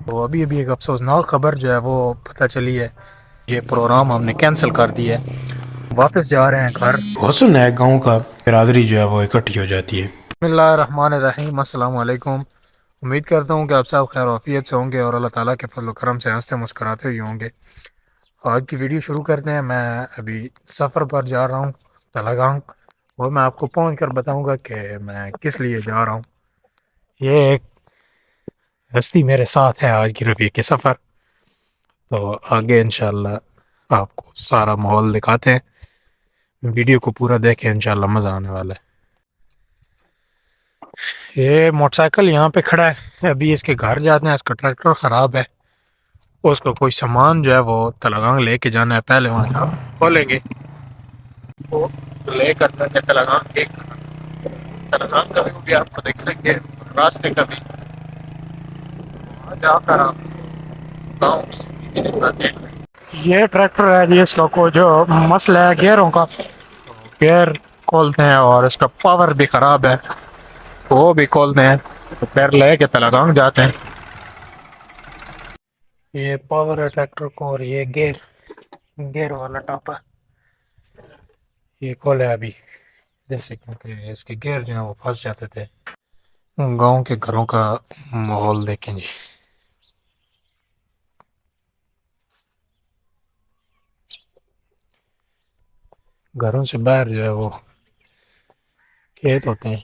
تو ابھی ایک افسوسناک خبر جو ہے وہ پتہ چلی ہے، یہ پروگرام ہم نے کینسل کر دیا ہے، واپس جا رہے ہیں گھر۔ حسن ہے گاؤں کا، برادری جو ہے وہ اکٹھی ہو جاتی ہے۔ بسم اللہ الرحمن الرحیم، السلام علیکم۔ امید کرتا ہوں کہ آپ سب خیر و عافیت سے ہوں گے اور اللہ تعالیٰ کے فضل و کرم سے ہنستے مسکراتے ہوئے ہوں گے۔ آج کی ویڈیو شروع کرتے ہیں۔ میں ابھی سفر پر جا رہا ہوں تلگانگ، اور میں آپ کو پہنچ کر بتاؤں گا کہ میں کس لیے جا رہا ہوں۔ یہ ایک ہستی میرے ساتھ ہے آج کی رفیق سفر، تو آگے انشاءاللہ آپ کو سارا ماحول دکھاتے ہیں۔ ویڈیو کو پورا دیکھیں، انشاءاللہ مزہ آنے والا ہے۔ یہ موٹر سائیکل یہاں پہ کھڑا ہے، ابھی اس کے گھر جاتے ہیں۔ اس کا ٹریکٹر خراب ہے، اس کو کوئی سامان جو ہے وہ تلگانگ لے کے جانا ہے۔ پہلے وہاں جا کھولیں گے، وہ لے کر تلگانگ تلگانگ کا بھی آپ کو دکھائیں گے، راستے کا بھی وہاں جا کر آپ گاؤں کی زندگی دکھاتے ہیں۔ یہ ٹریکٹر ہے جی، اس کا کوئی جو مسئلہ ہے گیئروں کا، گیئر کھولتے ہیں اور اس کا پاور بھی خراب ہے، وہ بھی کھولتے ہیں، تو پھر لے کے تلگانگ جاتے ہیں۔ یہ پاور ہے ٹریکٹر کو، اور یہ گیئر والا ٹاپا یہ کھولا ہے ابھی، جیسے کیونکہ اس کے گیئر جو ہیں وہ پھنس جاتے تھے۔ گاؤں کے گھروں کا ماحول دیکھیں جی، گھروں سے باہر جو ہے وہ کھیت ہوتے ہیں۔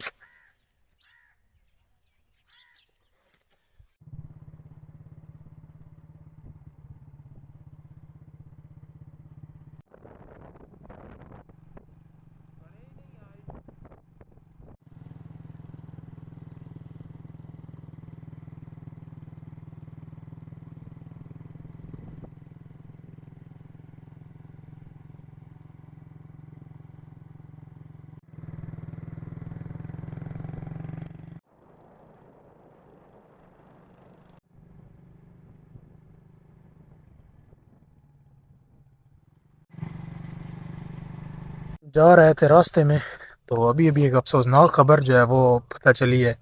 جا رہے تھے راستے میں، تو ابھی ایک افسوسناک خبر جو ہے وہ پتہ چلی ہے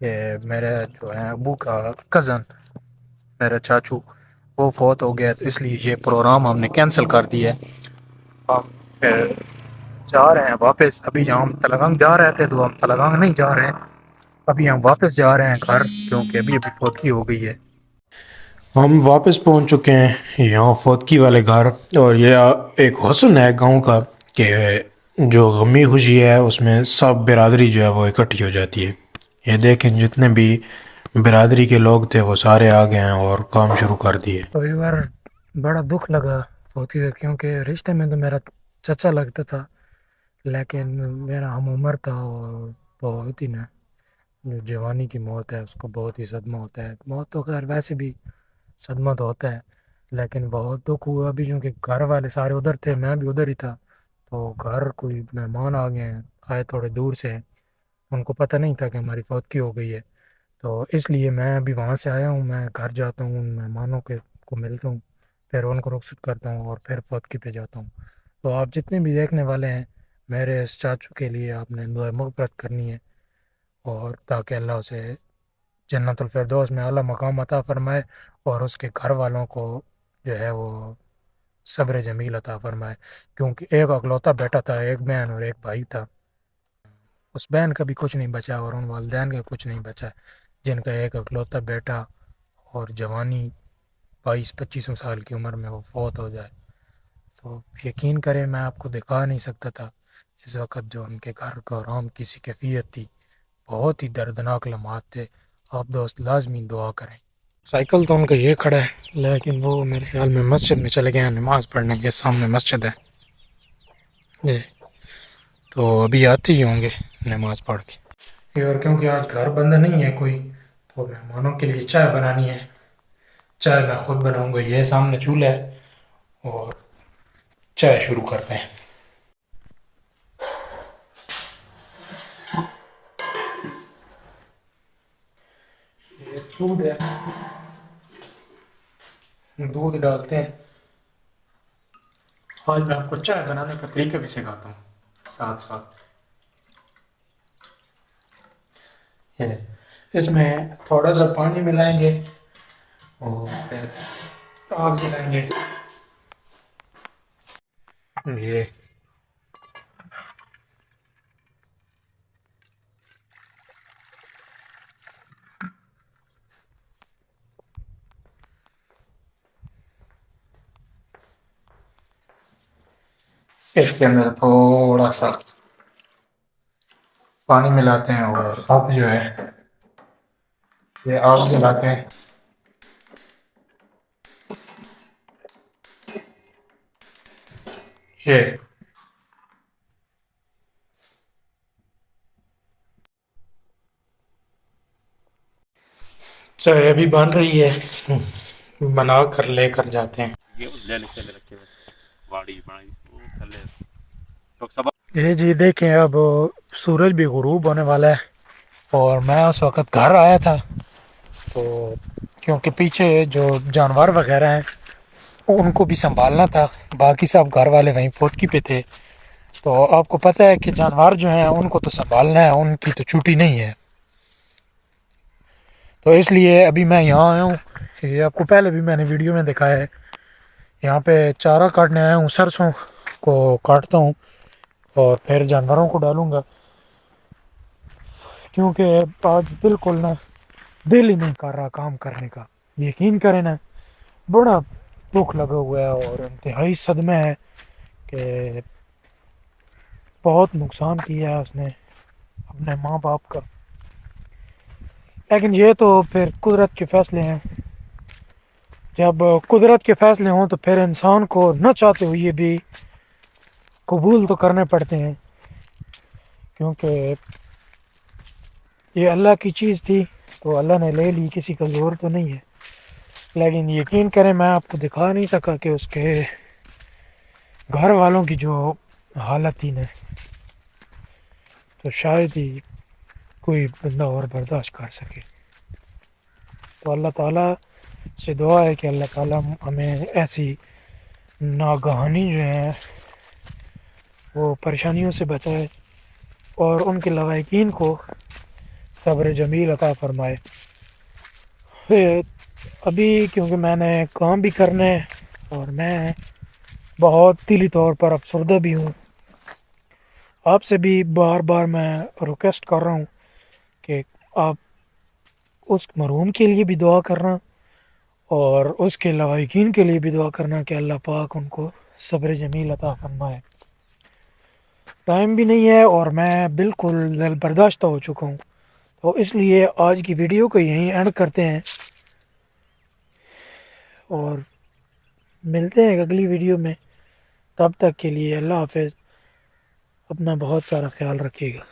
کہ میرے جو ہے ابو کا کزن، میرا چاچو، وہ فوت ہو گیا، تو اس لیے یہ پروگرام ہم نے کینسل کر دیا ہے۔ ہم پھر جا رہے ہیں واپس۔ ابھی ہم تلگانگ جا رہے تھے، تو ہم تلگانگ نہیں جا رہے ہیں، ابھی ہم واپس جا رہے ہیں گھر، کیونکہ ابھی فوتگی ہو گئی ہے۔ ہم واپس پہنچ چکے ہیں یہاں فوتگی والے گھر، اور یہ ایک حسن ہے گاؤں کا کہ جو غمی خوشی ہے اس میں سب برادری جو ہے وہ اکٹھی ہو جاتی ہے۔ یہ دیکھیں جتنے بھی برادری کے لوگ تھے وہ سارے آ گئے ہیں اور کام شروع کر دیے۔ تو ایک بار بڑا دکھ لگا فوتگی کا، کیونکہ رشتے میں تو میرا چچا لگتا تھا، لیکن میرا ہم عمر تھا، اور بہت ہی نا، جو جوانی کی موت ہے اس کو بہت ہی صدمہ ہوتا ہے۔ موت تو خیر ویسے بھی صدمہ تو ہوتا ہے، لیکن بہت دکھ ہوا بھی، کیونکہ گھر والے سارے ادھر تھے، میں بھی ادھر ہی تھا، تو گھر کوئی مہمان آ گئے ہیں، آئے تھوڑے دور سے ہیں، ان کو پتہ نہیں تھا کہ ہماری فوتگی ہو گئی ہے، تو اس لیے میں ابھی وہاں سے آیا ہوں۔ میں گھر جاتا ہوں، ان مہمانوں کو ملتا ہوں، پھر ان کو رخصت کرتا ہوں، اور پھر فوتگی پہ جاتا ہوں۔ تو آپ جتنے بھی دیکھنے والے ہیں، میرے اس چاچو کے لیے آپ نے دعا مغفرت کرنی ہے، اور تاکہ اللہ اسے جنت الفردوس میں اعلیٰ مقام عطا فرمائے، اور اس کے گھر والوں کو جو ہے وہ صبر جمیل عطا فرمائے، کیونکہ ایک اکلوتا بیٹا تھا، ایک بہن اور ایک بھائی تھا۔ اس بہن کا بھی کچھ نہیں بچا، اور ان والدین کا کچھ نہیں بچا، جن کا ایک اکلوتا بیٹا اور جوانی 22-25 سال کی عمر میں وہ فوت ہو جائے، تو یقین کریں میں آپ کو دکھا نہیں سکتا تھا اس وقت جو ان کے گھر کا آرام کسی کیفیت تھی۔ بہت ہی دردناک لمحات تھے۔ آپ دوست لازمی دعا کریں۔ سائیکل تو ان کا یہ کھڑا ہے، لیکن وہ میرے خیال میں مسجد میں چلے گئے ہیں نماز پڑھنے، کے سامنے مسجد ہے جی، تو ابھی آتے ہی ہوں گے نماز پڑھ کے۔ اور کیونکہ آج گھر بند نہیں ہے کوئی، تو مہمانوں کے لیے چائے بنانی ہے۔ چائے میں خود بناؤں گا، یہ سامنے چولہا ہے، اور چائے شروع کرتے ہیں۔ یہ دودھ ہے، دودھ ڈالتے ہیں۔ آج میں آپ کو چائے بنانے کا طریقہ بھی سکھاتا ہوں ساتھ ساتھ۔ اس میں تھوڑا سا پانی ملائیں گے، اور پھر آگ جلائیں گے. یہ اس کے اندر تھوڑا سا پانی ملاتے ہیں اور اب جو ہے یہ آگ جلاتے ہیں. یہ چائے ابھی بن رہی ہے، بنا کر لے کر جاتے ہیں. یہ جی دیکھیں اب سورج بھی غروب ہونے والا ہے اور میں اس وقت گھر آیا تھا تو کیونکہ پیچھے جو جانور وغیرہ ہیں ان کو بھی سنبھالنا تھا، باقی سب گھر والے وہیں فوتکی پہ تھے. تو آپ کو پتہ ہے کہ جانور جو ہیں ان کو تو سنبھالنا ہے، ان کی تو چھٹی نہیں ہے. تو اس لیے ابھی میں یہاں آیا ہوں. یہ آپ کو پہلے بھی میں نے ویڈیو میں دکھایا ہے. یہاں پہ چارہ کاٹنے آیا ہوں، سرسوں کو کاٹتا ہوں اور پھر جانوروں کو ڈالوں گا، کیونکہ آج بالکل نا دل ہی نہیں کر رہا کام کرنے کا. یقین کریں نا، بڑا دکھ لگا ہوا ہے اور انتہائی صدمہ ہے کہ بہت نقصان کیا ہے اس نے اپنے ماں باپ کا. لیکن یہ تو پھر قدرت کے فیصلے ہیں. جب قدرت کے فیصلے ہوں تو پھر انسان کو نہ چاہتے ہوئے بھی قبول تو کرنے پڑتے ہیں، کیونکہ یہ اللہ کی چیز تھی تو اللہ نے لے لی، کسی کا زور تو نہیں ہے. لیکن یقین کریں میں آپ کو دکھا نہیں سکا کہ اس کے گھر والوں کی جو حالت تھی نا، تو شاید ہی کوئی بندہ اور برداشت کر سکے. تو اللہ تعالیٰ سے دعا ہے کہ اللہ تعالیٰ ہمیں ایسی ناگہانی جو ہیں وہ پریشانیوں سے بچائے اور ان کے لواحقین کو صبر جمیل عطا فرمائے. ابھی کیونکہ میں نے کام بھی کرنا ہے اور میں بہت دلی طور پر افسردہ بھی ہوں. آپ سے بھی بار بار میں ریکویسٹ کر رہا ہوں کہ آپ اس مرحوم کے لیے بھی دعا کرنا اور اس کے لواحقین کے لیے بھی دعا کرنا کہ اللہ پاک ان کو صبر جمیل عطا فرمائے. ٹائم بھی نہیں ہے اور میں بالکل دل برداشتہ ہو چکا ہوں، تو اس لیے آج کی ویڈیو کو یہیں اینڈ کرتے ہیں اور ملتے ہیں اگلی ویڈیو میں. تب تک کے لیے اللہ حافظ. اپنا بہت سارا خیال رکھیے گا.